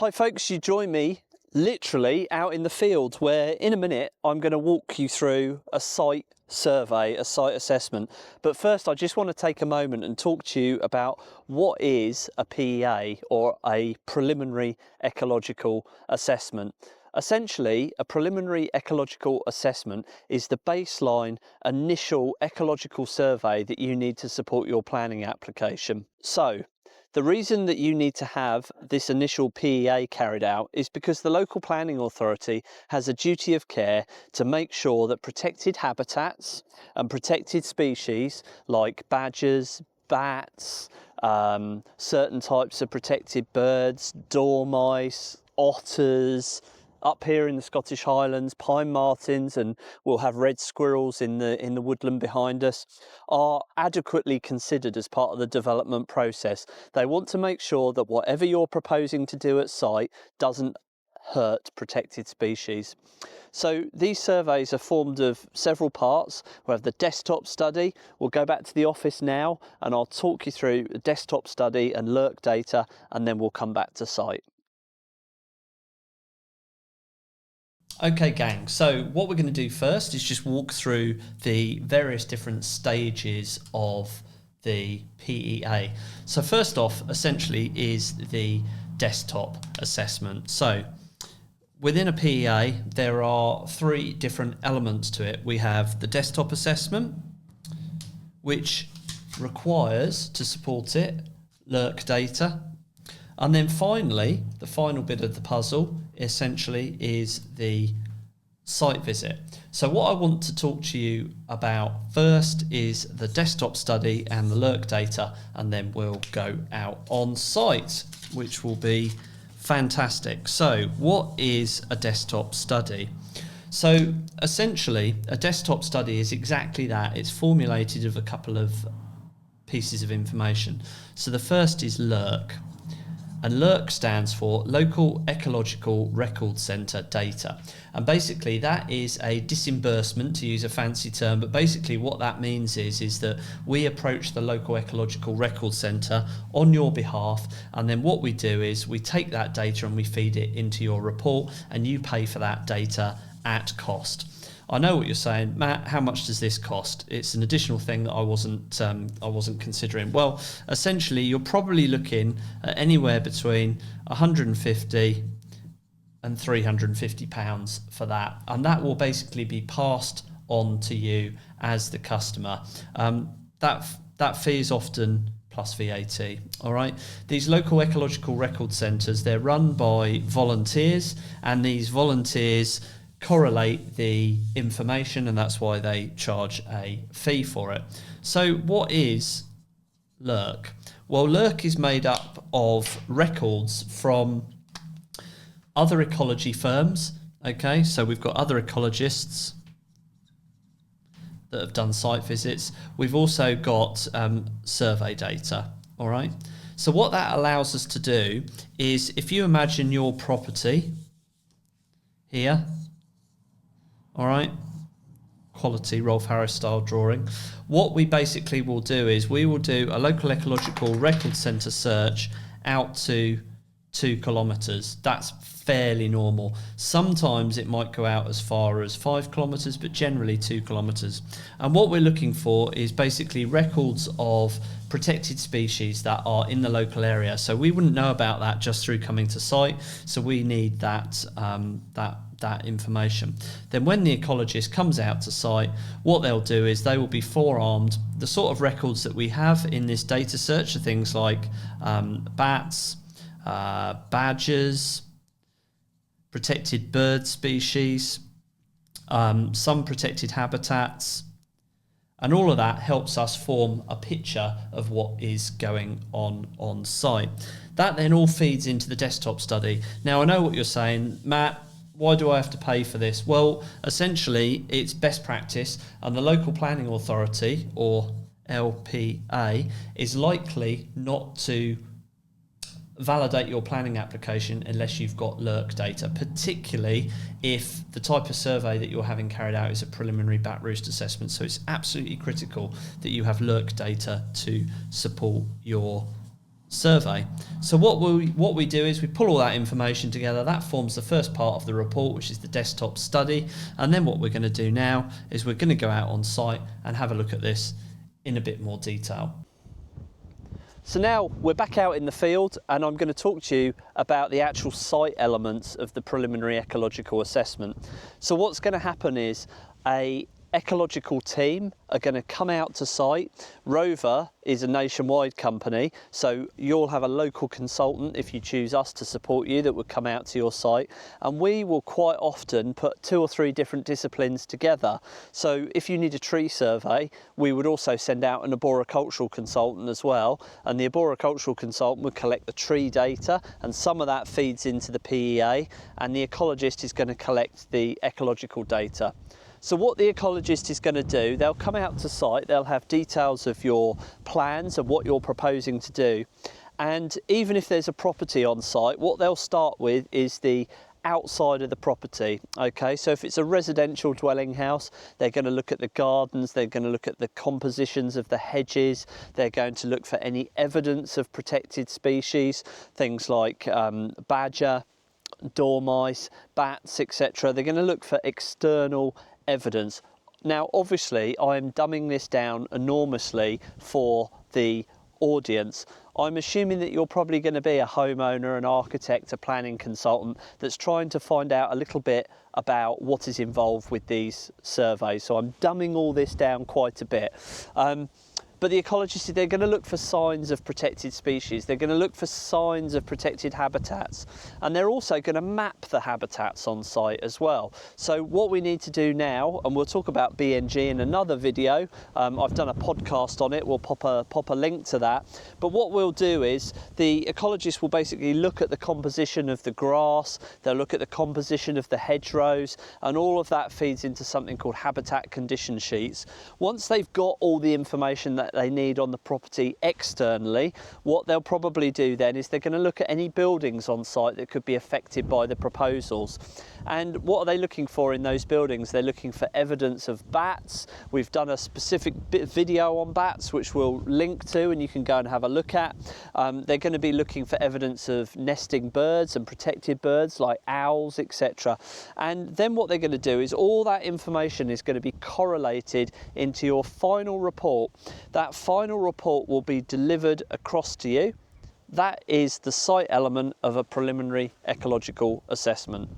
Hi folks, you join me literally out in the field where in a minute I'm going to walk you through a site survey, a site assessment. But first I just want to take a moment and talk to you about what is a PEA, or a preliminary ecological assessment. Essentially, a preliminary ecological assessment is the baseline initial ecological survey that you need to support your planning application. So the reason that you need to have this initial PEA carried out is because the local planning authority has a duty of care to make sure that protected habitats and protected species like badgers, bats, certain types of protected birds, dormice, otters, up here in the Scottish Highlands, pine martens, and we'll have red squirrels in the woodland behind us, are adequately considered as part of the development process. They want to make sure that whatever you're proposing to do at site doesn't hurt protected species. So these surveys are formed of several parts. We have the desktop study. We'll go back to the office now and I'll talk you through the desktop study and lurk data, and then we'll come back to site. Okay gang, so what we're going to do first is just walk through the various different stages of the PEA. So first off, essentially, is the desktop assessment. So within a PEA, there are three different elements to it. We have the desktop assessment, which requires, to support it, lurk data. And then finally, the final bit of the puzzle essentially is the site visit. So what I want to talk to you about first is the desktop study and the lurk data, and then we'll go out on site, which will be fantastic. So what is a desktop study? So essentially, a desktop study is exactly that. It's formulated of a couple of pieces of information. So the first is lurk. And lurk stands for Local Ecological Record Centre Data. And basically that is a disbursement, to use a fancy term, but basically what that means is that we approach the Local Ecological Record Centre on your behalf, and then what we do is we take that data and we feed it into your report, and you pay for that data at cost. I know what you're saying, Matt, how much does this cost? It's an additional thing that I wasn't considering. Well, essentially, you're probably looking at anywhere between 150 and £350 for that. And that will basically be passed on to you as the customer. That fee is often plus VAT, all right? These local ecological record centres, they're run by volunteers, and these volunteers correlate the information, and that's why they charge a fee for it. So what is lurk? Well, lurk is made up of records from other ecology firms. Okay, so we've got other ecologists that have done site visits. We've also got survey data, all right? So what that allows us to do is, if you imagine your property here, all right, quality Rolf Harris style drawing. What we basically will do is we will do a local ecological record centre search out to 2 kilometres. That's fairly normal. Sometimes it might go out as far as 5 kilometres, but generally 2 kilometres. And what we're looking for is basically records of protected species that are in the local area. So we wouldn't know about that just through coming to site. So we need that information. Then when the ecologist comes out to site, what they'll do is they will be forearmed. The sort of records that we have in this data search are things like bats, badgers, protected bird species, some protected habitats, and all of that helps us form a picture of what is going on site. That then all feeds into the desktop study. Now, I know what you're saying, Matt, why do I have to pay for this? Well, essentially, it's best practice, and the local planning authority, or LPA, is likely not to validate your planning application unless you've got lurk data, particularly if the type of survey that you're having carried out is a preliminary bat roost assessment. So it's absolutely critical that you have lurk data to support your survey. So what we do is we pull all that information together. That forms the first part of the report, which is the desktop study. And then what we're going to do now is we're going to go out on site and have a look at this in a bit more detail. So now we're back out in the field, and I'm going to talk to you about the actual site elements of the preliminary ecological assessment. So what's going to happen is a ecological team are going to come out to site. Rover is a nationwide company, so you'll have a local consultant if you choose us to support you that would come out to your site, and we will quite often put 2 or 3 different disciplines together. So if you need a tree survey, we would also send out an arboricultural consultant as well, and the arboricultural consultant would collect the tree data, and some of that feeds into the PEA, and the ecologist is going to collect the ecological data. So what the ecologist is going to do, they'll come out to site, they'll have details of your plans and what you're proposing to do. And even if there's a property on site, what they'll start with is the outside of the property. Okay, so if it's a residential dwelling house, they're going to look at the gardens, they're going to look at the compositions of the hedges, they're going to look for any evidence of protected species, things like badger, dormice, bats, etc. They're going to look for external evidence. Now obviously I'm dumbing this down enormously for the audience. I'm assuming that you're probably going to be a homeowner, an architect, a planning consultant that's trying to find out a little bit about what is involved with these surveys. So I'm dumbing all this down quite a bit. But the ecologists, they're going to look for signs of protected species, they're going to look for signs of protected habitats, and they're also going to map the habitats on site as well. So what we need to do now, and we'll talk about BNG in another video, I've done a podcast on it, we'll pop a link to that, but what we'll do is the ecologists will basically look at the composition of the grass, they'll look at the composition of the hedgerows, and all of that feeds into something called habitat condition sheets. Once they've got all the information that they need on the property externally, what they'll probably do then is they're going to look at any buildings on site that could be affected by the proposals. And what are they looking for in those buildings? They're looking for evidence of bats. We've done a specific video on bats which we'll link to and you can go and have a look at. They're going to be looking for evidence of nesting birds and protected birds like owls, etc. And then what they're going to do is all that information is going to be correlated into your final report. That final report will be delivered across to you. That is the site element of a preliminary ecological assessment.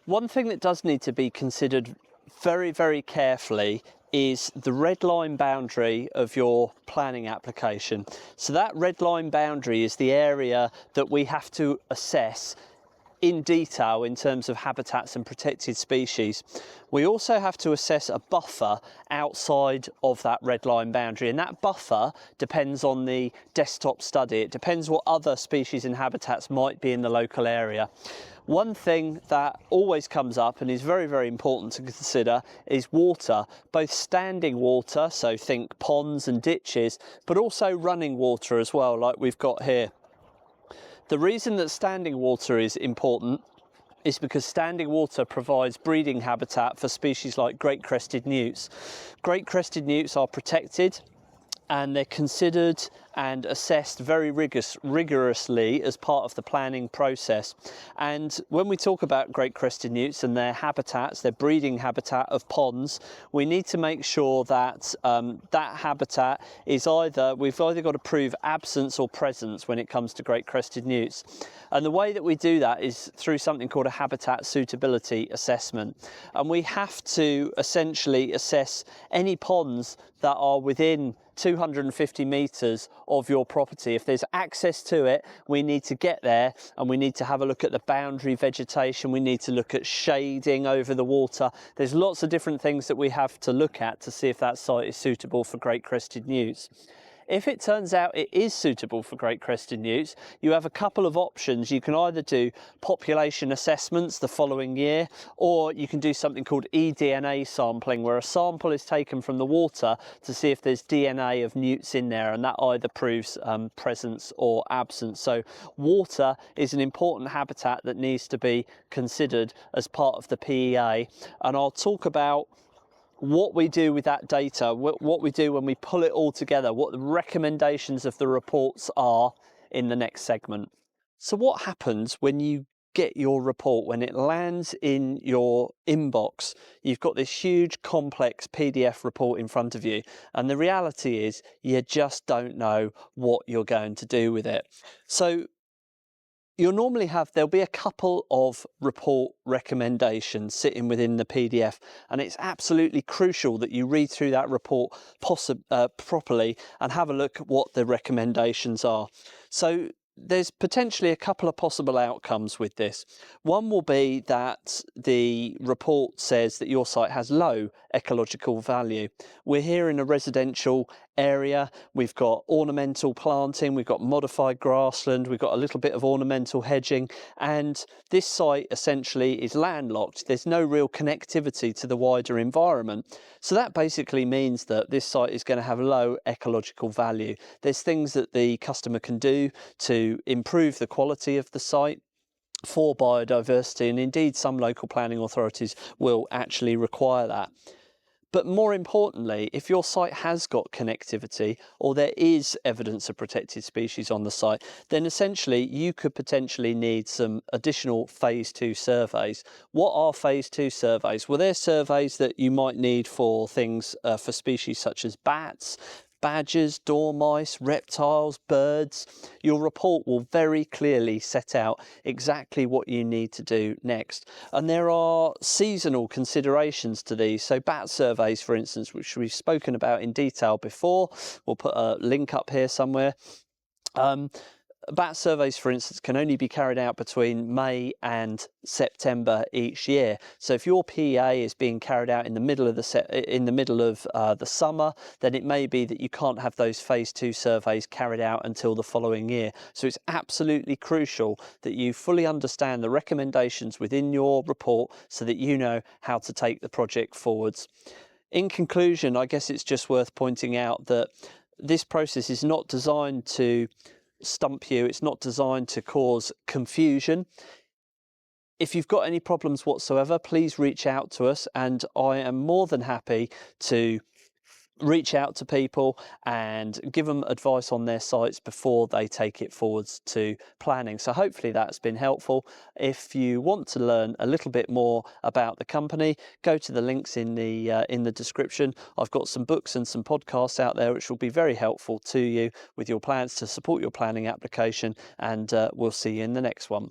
One thing that does need to be considered very, very carefully is the red line boundary of your planning application. So that red line boundary is the area that we have to assess in detail in terms of habitats and protected species. We also have to assess a buffer outside of that red line boundary, and that buffer depends on the desktop study. It depends what other species and habitats might be in the local area. One thing that always comes up and is very, very important to consider is water, both standing water, so think ponds and ditches, but also running water as well, like we've got here. The reason that standing water is important is because standing water provides breeding habitat for species like great crested newts. Great crested newts are protected and they're considered and assessed very rigorously as part of the planning process. And when we talk about great crested newts and their habitats, their breeding habitat of ponds, we need to make sure that that habitat is we've either got to prove absence or presence when it comes to great crested newts. And the way that we do that is through something called a habitat suitability assessment. And we have to essentially assess any ponds that are within 250 metres of your property. If there's access to it, we need to get there and we need to have a look at the boundary vegetation, we need to look at shading over the water. There's lots of different things that we have to look at to see if that site is suitable for great crested newts. If it turns out it is suitable for great crested newts, you have a couple of options. You can either do population assessments the following year, or you can do something called eDNA sampling, where a sample is taken from the water to see if there's DNA of newts in there, and that either proves presence or absence. So water is an important habitat that needs to be considered as part of the PEA, and I'll talk about what we do with that data, what we do when we pull it all together, what the recommendations of the reports are in the next segment. So what happens when you get your report, when it lands in your inbox? You've got this huge complex PDF report in front of you, and the reality is you just don't know what you're going to do with it. So there'll be a couple of report recommendations sitting within the PDF, and it's absolutely crucial that you read through that report properly and have a look at what the recommendations are. So there's potentially a couple of possible outcomes with this. One will be that the report says that your site has low ecological value. We're here in a residential area, we've got ornamental planting, we've got modified grassland, we've got a little bit of ornamental hedging, and this site essentially is landlocked. There's no real connectivity to the wider environment. So that basically means that this site is going to have low ecological value. There's things that the customer can do to improve the quality of the site for biodiversity, and indeed some local planning authorities will actually require that. But more importantly, if your site has got connectivity or there is evidence of protected species on the site, then essentially you could potentially need some additional phase 2 surveys. What are phase 2 surveys? Well, they're surveys that you might need for things for species such as bats, badgers, dormice, reptiles, birds. Your report will very clearly set out exactly what you need to do next. And there are seasonal considerations to these. So bat surveys, for instance, which we've spoken about in detail before, we'll put a link up here somewhere. Bat surveys, for instance, can only be carried out between May and September each year. So if your PEA is being carried out in the middle of the summer, then it may be that you can't have those phase 2 surveys carried out until the following year. So it's absolutely crucial that you fully understand the recommendations within your report so that you know how to take the project forwards. In conclusion, I guess it's just worth pointing out that this process is not designed to stump you, it's not designed to cause confusion. If you've got any problems whatsoever, please reach out to us, and I am more than happy to reach out to people and give them advice on their sites before they take it forwards to planning. So hopefully that's been helpful. If you want to learn a little bit more about the company, go to the links in the description. I've got some books and some podcasts out there which will be very helpful to you with your plans to support your planning application, and we'll see you in the next one.